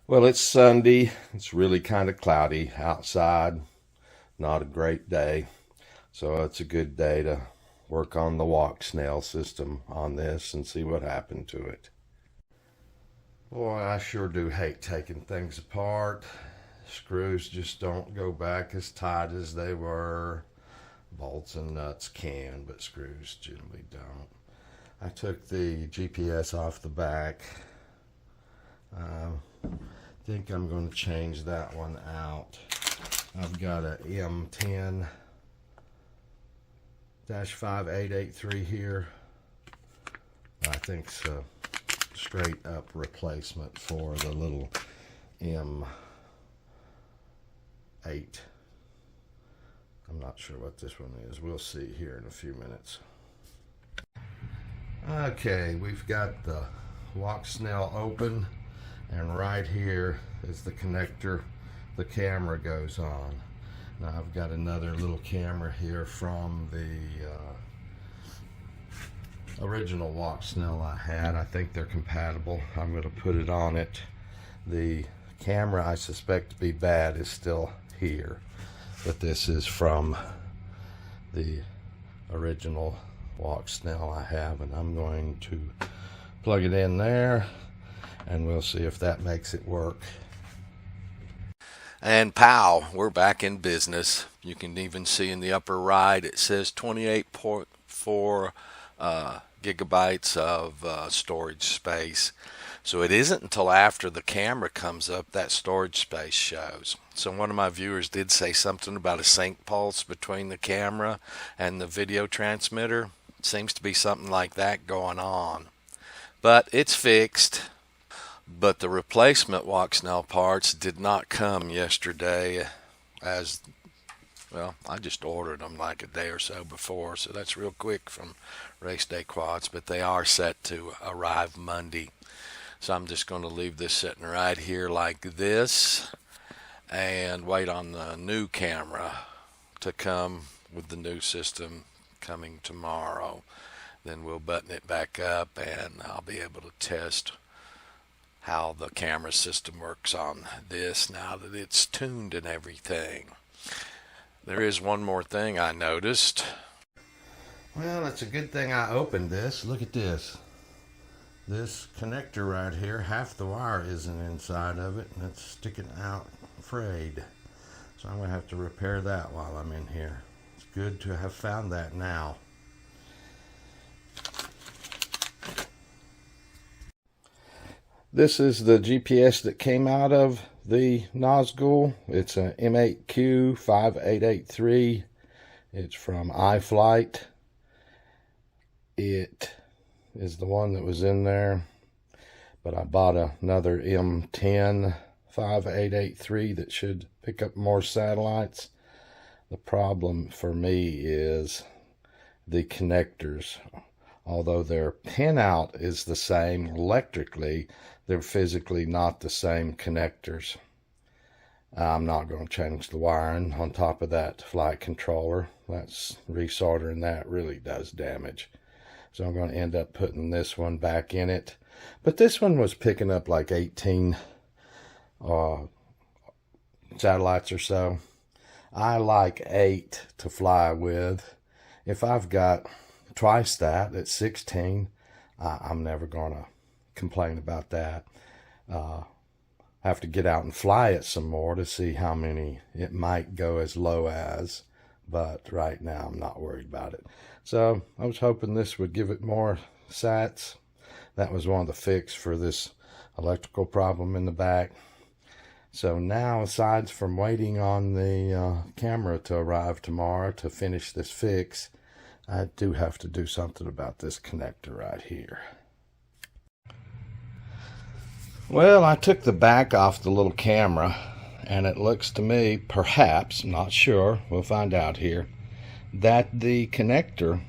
Well, it's Sunday. It's really kind of cloudy outside. Not a great day. So it's a good day to work on the Walksnail system on this and see what happened to it. Boy, I sure do hate taking things apart. Screws just don't go back as tight as they were. Bolts and nuts can, but screws generally don't. I took the GPS off the back. Think I'm going to change that one out. I've got a M10-5883 here. I think it's a straight up replacement for the little M8. I'm not sure what this one is. We'll see here in a few minutes. Okay, we've got the Walksnail open, and right here is the connector the camera goes on. Now I've got another little camera here from the original Walksnail I had. I think they're compatible. I'm going to put it on it. The camera I suspect to be bad is still here, but this is from the original Walksnail I have, and I'm going to plug it in there and we'll see if that makes it work. And pow, we're back in business. You can even see in the upper right it says 28.4 gigabytes of storage space. So it isn't until after the camera comes up that storage space shows. So one of my viewers did say something about a sync pulse between the camera and the video transmitter. It seems to be something like that going on. But it's fixed. But the replacement Walksnail parts did not come yesterday, as well, I just ordered them like a day or so before, so that's real quick from Race Day Quads, but they are set to arrive Monday. So I'm just going to leave this sitting right here like this and wait on the new camera to come with the new system coming tomorrow. Then we'll button it back up and I'll be able to test how the camera system works on this now that it's tuned and everything. There is one more thing I noticed. Well, it's a good thing I opened this. Look at this. This connector right here, half the wire isn't inside of it and it's sticking out frayed. So I'm going to have to repair that while I'm in here. It's good to have found that now. This is the GPS that came out of the Nazgul. It's a M8Q5883. It's from iFlight. It is the one that was in there. But I bought another M10-5883 that should pick up more satellites. The problem for me is the connectors. Although their pinout is the same electrically, they're physically not the same connectors. I'm not going to change the wiring on top of that flight controller. That's resoldering that really does damage. So I'm going to end up putting this one back in it. But this one was picking up like 18 satellites or so. I like 8 to fly with. If I've got twice that at 16, I'm never going to complain about that. I have to get out and fly it some more to see how many it might go as low as, but right now I'm not worried about it. So I was hoping this would give it more sats. That was one of the fix for this electrical problem in the back. So now, aside from waiting on the camera to arrive tomorrow to finish this fix, I do have to do something about this connector right here. Well, I took the back off the little camera, and it looks to me, perhaps, not sure, we'll find out here, that the connector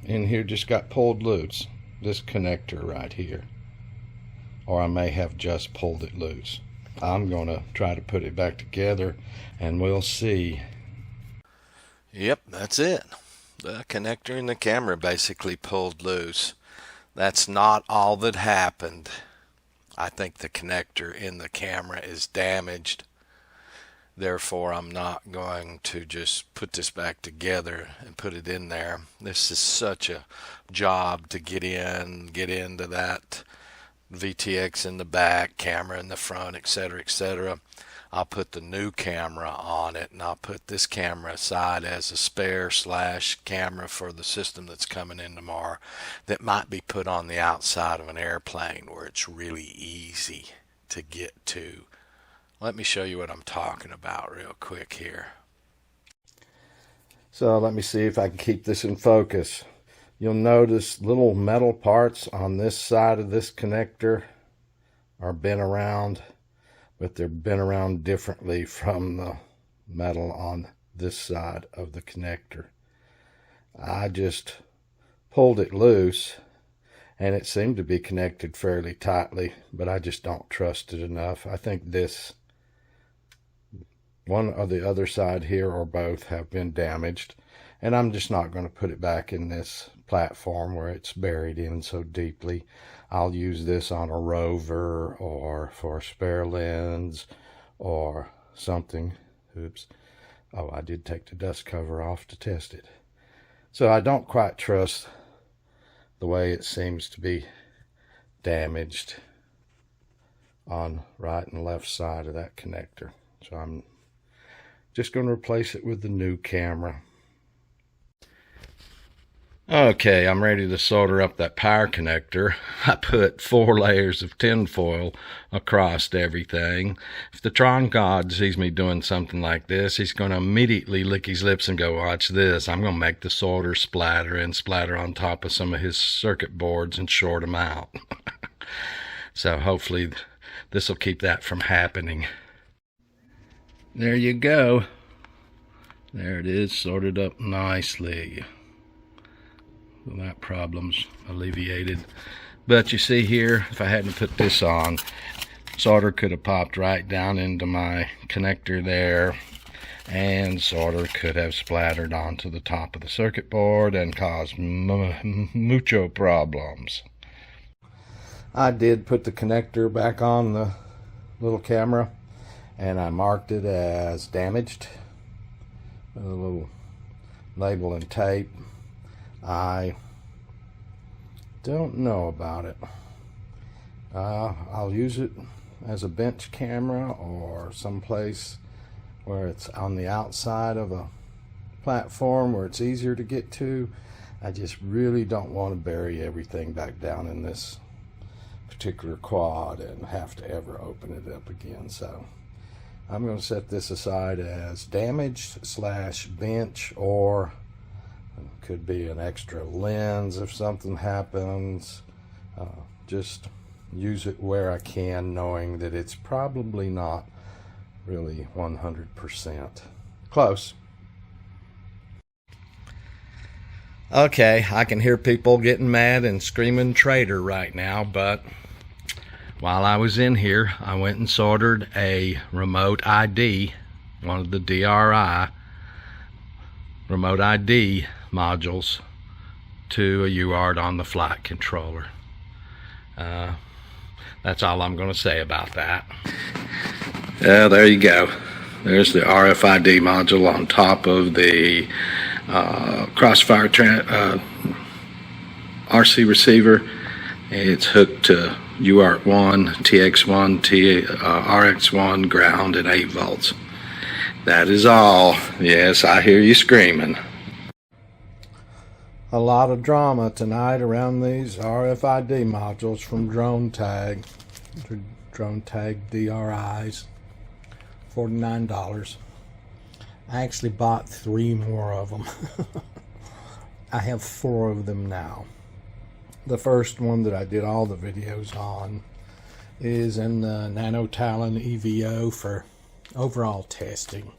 in here just got pulled loose. This connector right here. Or I may have just pulled it loose. I'm going to try to put it back together, and we'll see. Yep, that's it. The connector in the camera basically pulled loose. That's not all that happened. I think the connector in the camera is damaged. Therefore, I'm not going to just put this back together and put it in there. This is such a job to get into that VTX in the back, camera in the front, etc., etc. I'll put the new camera on it, and I'll put this camera aside as a spare / camera for the system that's coming in tomorrow that might be put on the outside of an airplane where it's really easy to get to. Let me show you what I'm talking about real quick here. So let me see if I can keep this in focus. You'll notice little metal parts on this side of this connector are bent around, but they're bent around differently from the metal on this side of the connector. I just pulled it loose and it seemed to be connected fairly tightly, but I just don't trust it enough. I think this one or the other side here or both have been damaged, and I'm just not going to put it back in this platform where it's buried in so deeply. I'll use this on a rover or for a spare lens or something. Oops. Oh, I did take the dust cover off to test it. So I don't quite trust the way it seems to be damaged on right and left side of that connector. So I'm just going to replace it with the new camera. Okay, I'm ready to solder up that power connector. I put 4 layers of tin foil across everything. If the Tron God sees me doing something like this, he's going to immediately lick his lips and go, watch this. I'm going to make the solder splatter on top of some of his circuit boards and short them out. So hopefully this will keep that from happening. There you go. There it is, soldered up nicely. Well, that problem's alleviated. But you see here, if I hadn't put this on, solder could have popped right down into my connector there, and solder could have splattered onto the top of the circuit board and caused mucho problems. I did put the connector back on the little camera, and I marked it as damaged with a little label and tape. I don't know about it. I'll use it as a bench camera or someplace where it's on the outside of a platform where it's easier to get to. I just really don't want to bury everything back down in this particular quad and have to ever open it up again. So I'm going to set this aside as damaged / bench, or could be an extra lens if something happens. Just use it where I can, knowing that it's probably not really 100% close. Okay, I can hear people getting mad and screaming traitor right now, but while I was in here, I went and soldered a remote ID, one of the DRI remote ID modules, to a UART on the flight controller. That's all I'm going to say about that. There you go. There's the RFID module on top of the Crossfire RC receiver. It's hooked to UART 1, TX1, RX1, ground, and 8 volts. That is all. Yes, I hear you screaming. A lot of drama tonight around these RFID modules from Drone Tag. Drone Tag DRIs. $49. I actually bought 3 more of them. I have 4 of them now. The first one that I did all the videos on is in the Nanotalon EVO for overall testing.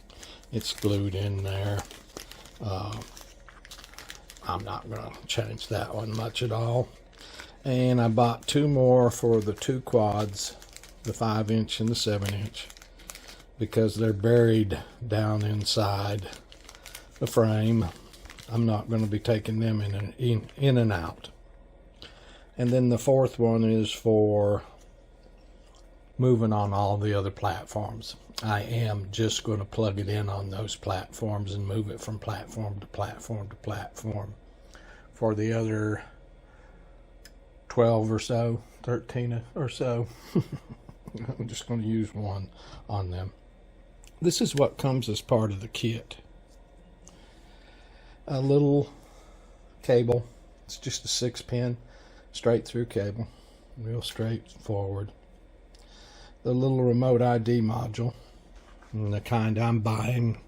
It's glued in there. I'm not going to change that one much at all. And I bought 2 more for the 2 quads, the 5-inch and the 7-inch, because they're buried down inside the frame. I'm not going to be taking them in and out. And then the 4th one is for moving on all the other platforms. I am just going to plug it in on those platforms and move it from platform to platform to platform. For the other 12 or so, 13 or so, I'm just going to use one on them. This is what comes as part of the kit. A little cable. It's just a 6-pin straight through cable, real straightforward. The little remote ID module, and the kind I'm buying,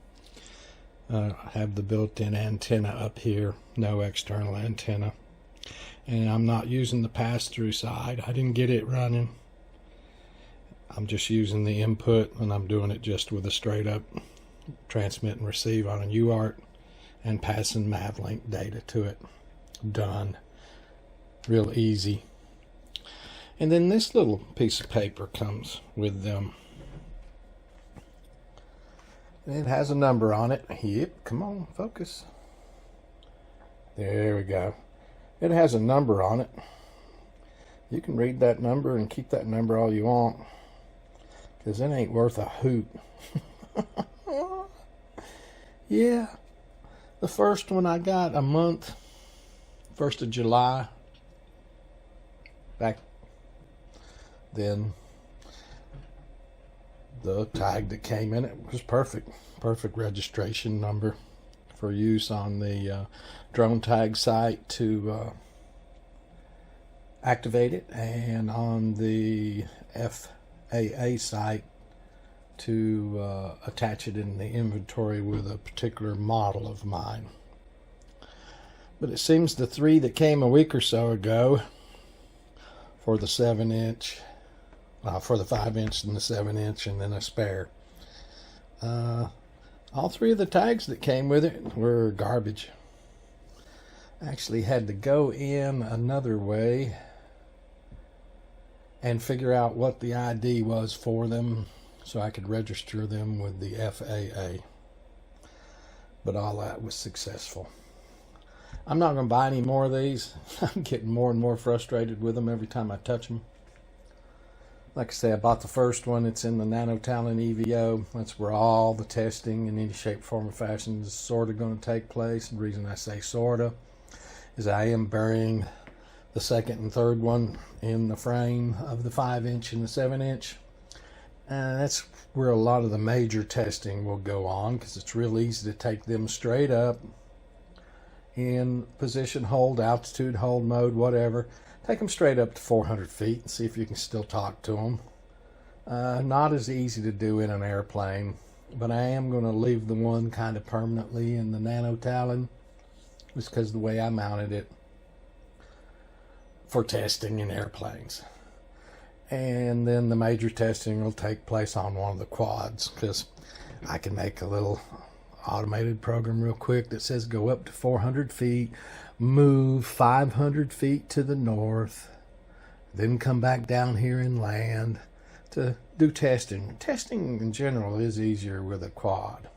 have the built-in antenna up here, no external antenna, and I'm not using the pass-through side. I didn't get it running. I'm just using the input, and I'm doing it just with a straight up transmit and receive on a UART and passing MavLink data to it. Done. Real easy. And then this little piece of paper comes with them. And it has a number on it. Yep, come on, focus. There we go. It has a number on it. You can read that number and keep that number all you want, because it ain't worth a hoot. Yeah. The first one I got a month, 1st of July. Back then, the tag that came in it was perfect. Perfect registration number for use on the drone tag site to activate it, and on the FAA site to attach it in the inventory with a particular model of mine. But it seems the 3 that came a week or so ago for the 7-inch, for the 5-inch and the 7-inch, and then a spare, all 3 of the tags that came with it were garbage. I actually had to go in another way and figure out what the ID was for them so I could register them with the FAA. But all that was successful. I'm not going to buy any more of these. I'm getting more and more frustrated with them every time I touch them. Like I say, I bought the first one. It's in the Nanotalent EVO. That's where all the testing in any shape, form, or fashion is sort of going to take place. The reason I say sort of is I am burying the second and third one in the frame of the 5-inch and the 7-inch. That's where a lot of the major testing will go on, because it's real easy to take them straight up in position hold, altitude hold mode, whatever. Take them straight up to 400 feet and see if you can still talk to them. Not as easy to do in an airplane, but I am going to leave the one kind of permanently in the Nanotalent, just because of the way I mounted it for testing in airplanes. And then the major testing will take place on one of the quads, because I can make a little automated program real quick that says go up to 400 feet, move 500 feet to the north, then come back down here and land to do testing. Testing in general is easier with a quad,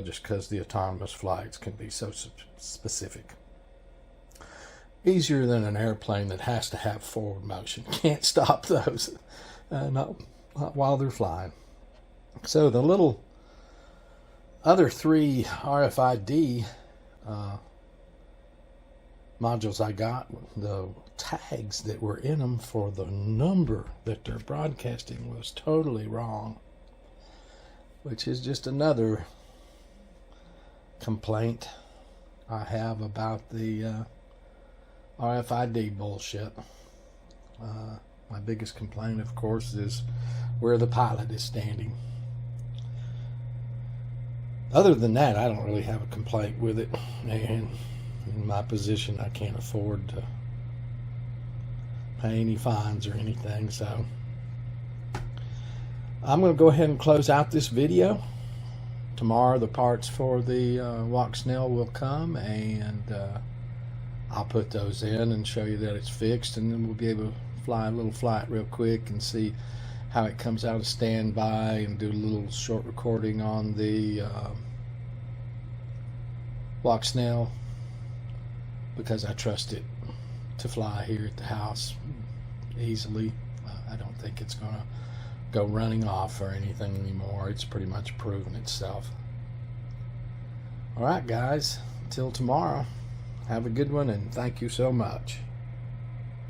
just because the autonomous flights can be so specific. Easier than an airplane that has to have forward motion. Can't stop those, not while they're flying. So the little other 3 RFID modules I got, the tags that were in them for the number that they're broadcasting was totally wrong, which is just another complaint I have about the RFID bullshit. My biggest complaint, of course, is where the pilot is standing. Other than that, I don't really have a complaint with it, and in my position I can't afford to pay any fines or anything, so I'm going to go ahead and close out this video. Tomorrow the parts for the Walksnail will come, and I'll put those in and show you that it's fixed, and then we'll be able to fly a little flight real quick and see how it comes out of standby, and do a little short recording on the Walksnail, because I trust it to fly here at the house easily. I don't think it's going to go running off or anything anymore. It's pretty much proven itself. All right, guys, till tomorrow, have a good one, and thank you so much.